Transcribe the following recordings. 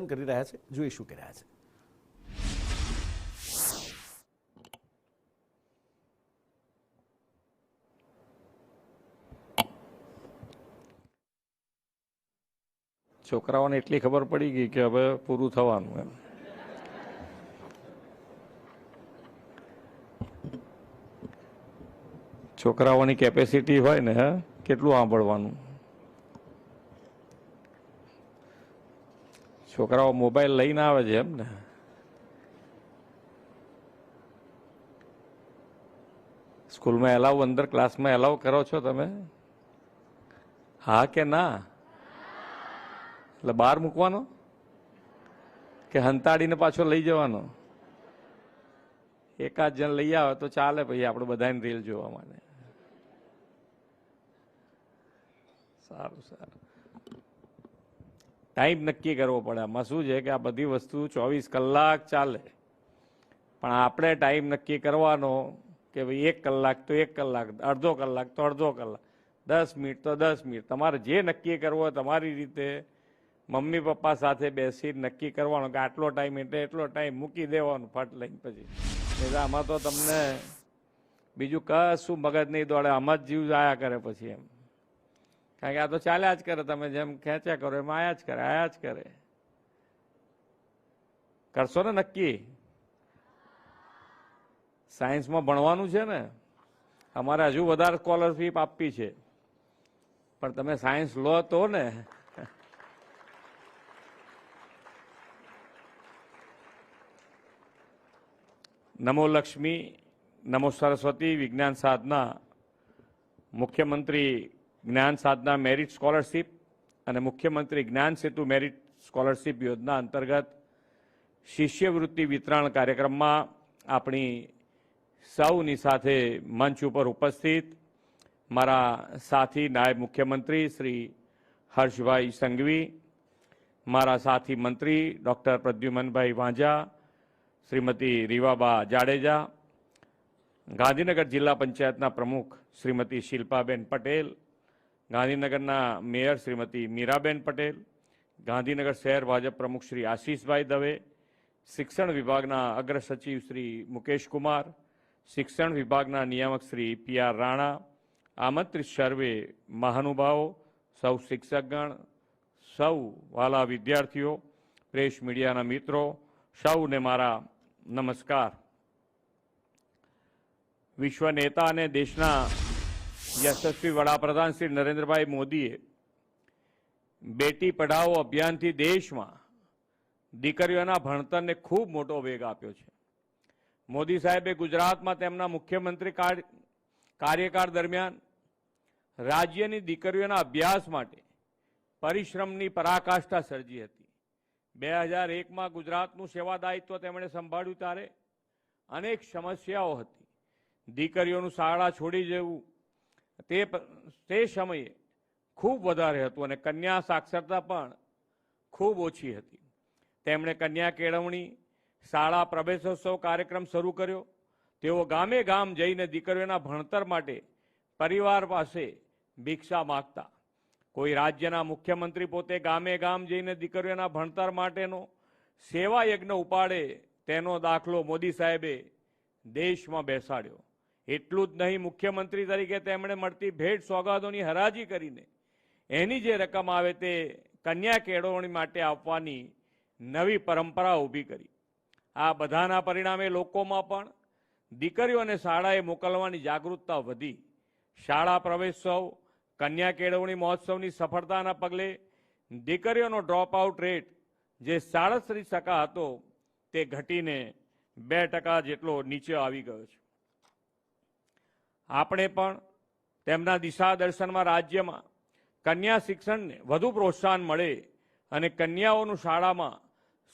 માર્ગદર્શન કરી રહ્યા છે. જોઈ શું કરી રહ્યા છે. છોકરાઓને એટલી ખબર પડી ગઈ કે હવે પૂરું થવાનું એમ. છોકરાઓની કેપેસિટી હોય ને કેટલું સાંભળવાનું. છોકરાઓ મોબાઈલ લઈને આવે છે એમ ને. સ્કૂલમાં એલાવ, અંદર ક્લાસમાં એલાવ કરો છો તમે? હા કે ના? એટલે બહાર મૂકવાનો કે હંતાડીને પાછો લઈ જવાનો? એકાદ જણ લઈ આવે તો ચાલે, પછી આપણે બધાને રીલ જોવા માટે. સારું સારું. ટાઈમ નક્કી કરવો પડે. આમાં શું છે કે આ બધી વસ્તુ 24 કલાક ચાલે, પણ આપણે ટાઈમ નક્કી કરવાનો કે ભાઈ 1 કલાક તો 1 કલાક, અડધો કલાક તો અડધો કલાક, 10 મિનિટ તો 10 મિનિટ. તમારે જે નક્કી કરવો હોય તમારી રીતે મમ્મી પપ્પા સાથે બેસીને નક્કી કરવાનો કે આટલો ટાઈમ એટલે એટલો ટાઈમ મૂકી દેવાનું ફટ લઈને. પછી આમાં તો તમને બીજું કશું મગજ નહીં દોડે, આમાં જ જીવ આયા કરે પછી એમ. કારણ કે આ તો ચાલ્યા જ કરે, તમે જેમ ખેંચ્યા કરો એમ આયા જ કરે, આયા જ કરે. કરશો ને નક્કી? સાયન્સમાં ભણવાનું છે ને, અમારે હજુ વધારે સ્કોલરશીપ આપવી છે, પણ તમે સાયન્સ લો તો ને. નમો લક્ષ્મી, નમો સરસ્વતી વિજ્ઞાન સાધના, મુખ્યમંત્રી જ્ઞાન સાધના મેરિટ સ્કોલરશીપ અને મુખ્યમંત્રી જ્ઞાન સેતુ મેરિટ સ્કોલરશીપ યોજના અંતર્ગત શિષ્યવૃત્તિ વિતરણ કાર્યક્રમમાં આપણી સૌની સાથે મંચ ઉપર ઉપસ્થિત મારા સાથી નાયબ મુખ્યમંત્રી શ્રી હર્ષભાઈ સંઘવી, મારા સાથી મંત્રી ડૉક્ટર પ્રદ્યુમનભાઈ વાંઝા, શ્રીમતી રીવાબા જાડેજા, ગાંધીનગર જિલ્લા પંચાયતના પ્રમુખ શ્રીમતી શિલ્પાબેન પટેલ, ગાંધીનગરના મેયર શ્રીમતી મીરાબેન પટેલ, ગાંધીનગર શહેર ભાજપ પ્રમુખ શ્રી આશીષભાઈ દવે, શિક્ષણ વિભાગના અગ્ર સચિવ શ્રી મુકેશ કુમાર, શિક્ષણ વિભાગના નિયામક શ્રી પી.આર. રાણા, આમંત્રિત સર્વે મહાનુભાવો, સૌ શિક્ષકગણ, સૌ વાલા વિદ્યાર્થીઓ, પ્રેસ મીડિયાના મિત્રો, સૌને મારા નમસ્કાર. વિશ્વ નેતા અને દેશના યશસ્વી વડાપ્રધાન શ્રી નરેન્દ્રભાઈ મોદીએ બેટી પઢાઓ અભિયાનથી દેશમાં દીકરીઓના ભણતરને ખૂબ મોટો વેગ આપ્યો છે. મોદી સાહેબે ગુજરાતમાં તેમના મુખ્યમંત્રી કાર્યકાળ દરમિયાન રાજ્યની દીકરીઓના અભ્યાસ માટે પરિશ્રમની પરાકાષ્ઠા સર્જી હતી. 2001માં ગુજરાતનું સેવાદાયિત્વ તેમણે સંભાળ્યું ત્યારે અનેક સમસ્યાઓ હતી. દીકરીઓનું શાળા છોડી જવું તે સમયે ખૂબ વધારે હતું અને કન્યા સાક્ષરતા પણ ખૂબ ઓછી હતી. તેમણે કન્યા કેળવણી, શાળા પ્રવેશોત્સવ કાર્યક્રમ શરૂ કર્યો. તેઓ ગામે ગામ જઈને દીકરીઓના ભણતર માટે પરિવાર પાસે ભિક્ષા માગતા. કોઈ રાજ્યના મુખ્યમંત્રી પોતે ગામે ગામ જઈને દીકરીઓના ભણતર માટેનો સેવા યજ્ઞ ઉપાડે તેનો દાખલો મોદી સાહેબે દેશમાં બેસાડ્યો. એટલું જ નહીં, મુખ્યમંત્રી તરીકે તેમણે મળતી ભેટ સોગાદોની હરાજી કરીને એની જે રકમ આવે તે કન્યા કેળવણી માટે આપવાની નવી પરંપરા ઊભી કરી. આ બધાના પરિણામે લોકોમાં પણ દીકરીઓને શાળાએ મોકલવાની જાગૃતતા વધી. શાળા પ્રવેશોત્સવ, કન્યા કેળવણી મહોત્સવની સફળતાના પગલે દીકરીઓનો ડ્રોપ આઉટ રેટ જે 37% હતો તે ઘટીને 2% જેટલો નીચે આવી ગયો છે. આપણે પણ તેમના દિશા દર્શનમાં રાજ્યમાં કન્યા શિક્ષણને વધુ પ્રોત્સાહન મળે અને કન્યાઓનું શાળામાં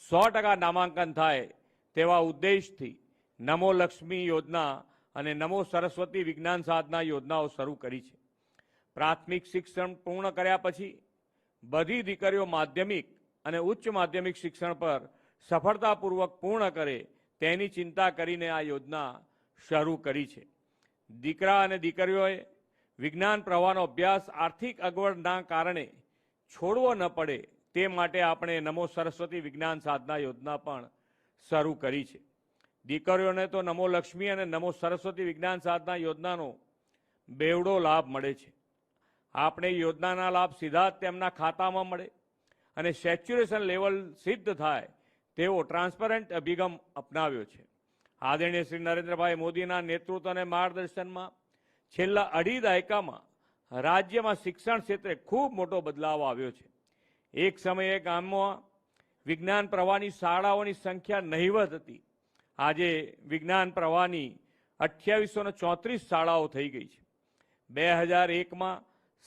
100% નામાંકન થાય તેવા ઉદ્દેશથી નમો લક્ષ્મી યોજના અને નમો સરસ્વતી વિજ્ઞાન સાધના યોજનાઓ શરૂ કરી છે. પ્રાથમિક શિક્ષણ પૂર્ણ કર્યા પછી બધી દીકરીઓ માધ્યમિક અને ઉચ્ચ માધ્યમિક શિક્ષણ પર સફળતાપૂર્વક પૂર્ણ કરે તેની ચિંતા કરીને આ યોજના શરૂ કરી છે. દીકરા અને દીકરીઓએ વિજ્ઞાન પ્રવાહનો અભ્યાસ આર્થિક અગવડના કારણે છોડવો ન પડે તે માટે આપણે નમો સરસ્વતી વિજ્ઞાન સાધના યોજના પણ શરૂ કરી છે. દીકરીઓને તો નમો લક્ષ્મી અને નમો સરસ્વતી વિજ્ઞાન સાધના યોજનાનો બેવડો લાભ મળે છે. આપણે યોજનાના લાભ સીધા જ તેમના ખાતામાં મળે અને સેચ્યુરેશન લેવલ સિદ્ધ થાય તેવો ટ્રાન્સપરન્ટ અભિગમ અપનાવ્યો છે. આદરણીય શ્રી નરેન્દ્રભાઈ મોદીના નેતૃત્વ અને માર્ગદર્શનમાં છેલ્લા 2.5 દાયકામાં રાજ્યમાં શિક્ષણ ક્ષેત્રે ખૂબ મોટો બદલાવ આવ્યો છે. એક સમયે ગામમાં વિજ્ઞાન પ્રવાહની શાળાઓની સંખ્યા નહિવત હતી. આજે વિજ્ઞાન પ્રવાહની 2834 શાળાઓ થઈ ગઈ છે. 2001માં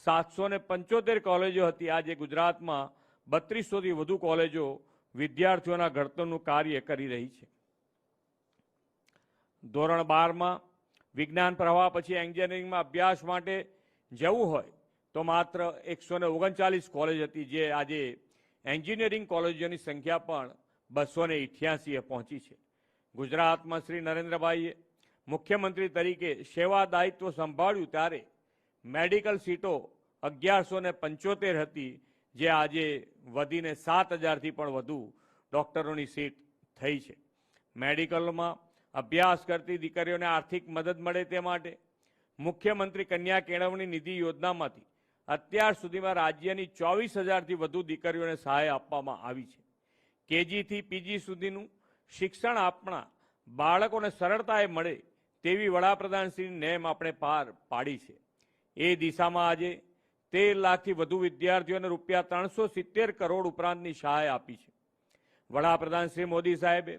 775 કોલેજો હતી. આજે ગુજરાતમાં 3200થી વધુ કોલેજો વિદ્યાર્થીઓના ઘડતરનું કાર્ય કરી રહી છે. ધોરણ 12માં વિજ્ઞાન પ્રવાહ પછી એન્જિનિયરિંગમાં અભ્યાસ માટે જવું હોય તો માત્ર 139 કોલેજ હતી, જે આજે એન્જિનિયરિંગ કોલેજોની સંખ્યા પણ 288 પહોંચી છે. ગુજરાતમાં શ્રી નરેન્દ્રભાઈએ મુખ્યમંત્રી તરીકે સેવા દાયિત્વ સંભાળ્યું ત્યારે મેડિકલ સીટો 1175 હતી, જે આજે વધીને 7000થી પણ વધુ ડોક્ટરોની સીટ થઈ છે. મેડિકલમાં અભ્યાસ કરતી દીકરીઓને આર્થિક મદદ મળે તે માટે મુખ્યમંત્રી કન્યા કેળવણી નિધિ યોજનામાંથી અત્યાર સુધીમાં રાજ્યની 24000થી વધુ દીકરીઓને સહાય આપવામાં આવી છે. કેજીથી પીજી સુધીનું શિક્ષણ આપણા બાળકોને સરળતાએ મળે તેવી વડાપ્રધાનશ્રીની નેમ આપણે પાર પાડી છે. એ દિશામાં આજે 13 લાખથી વધુ વિદ્યાર્થીઓને રૂપિયા 370 કરોડ ઉપરાંતની સહાય આપી છે. વડાપ્રધાન શ્રી મોદી સાહેબે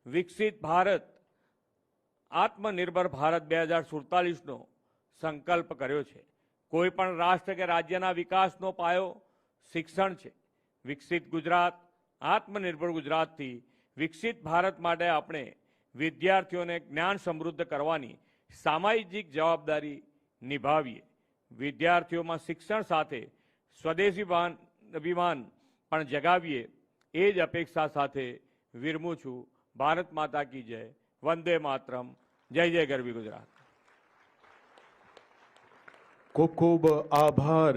વિકસિત ભારત આત્મનિર્ભર ભારત 2047નો સંકલ્પ કર્યો છે. કોઈ પણ રાષ્ટ્ર કે રાજ્યના વિકાસનો પાયો શિક્ષણ છે. વિકસિત ગુજરાત, આત્મનિર્ભર ગુજરાતથી વિકસિત ભારત માટે આપણે વિદ્યાર્થીઓને જ્ઞાન સમૃદ્ધ કરવાની સામાજિક જવાબદારી નિભાવીએ. વિદ્યાર્થીઓમાં શિક્ષણ સાથે સ્વદેશી અભિમાન પણ જગાવીએ. એ જ અપેક્ષા સાથે વિરમું છું. ભારત માતા કી જય. વંદે માતરમ. જય જય ગરવી ગુજરાત. ખૂબ ખૂબ આભાર.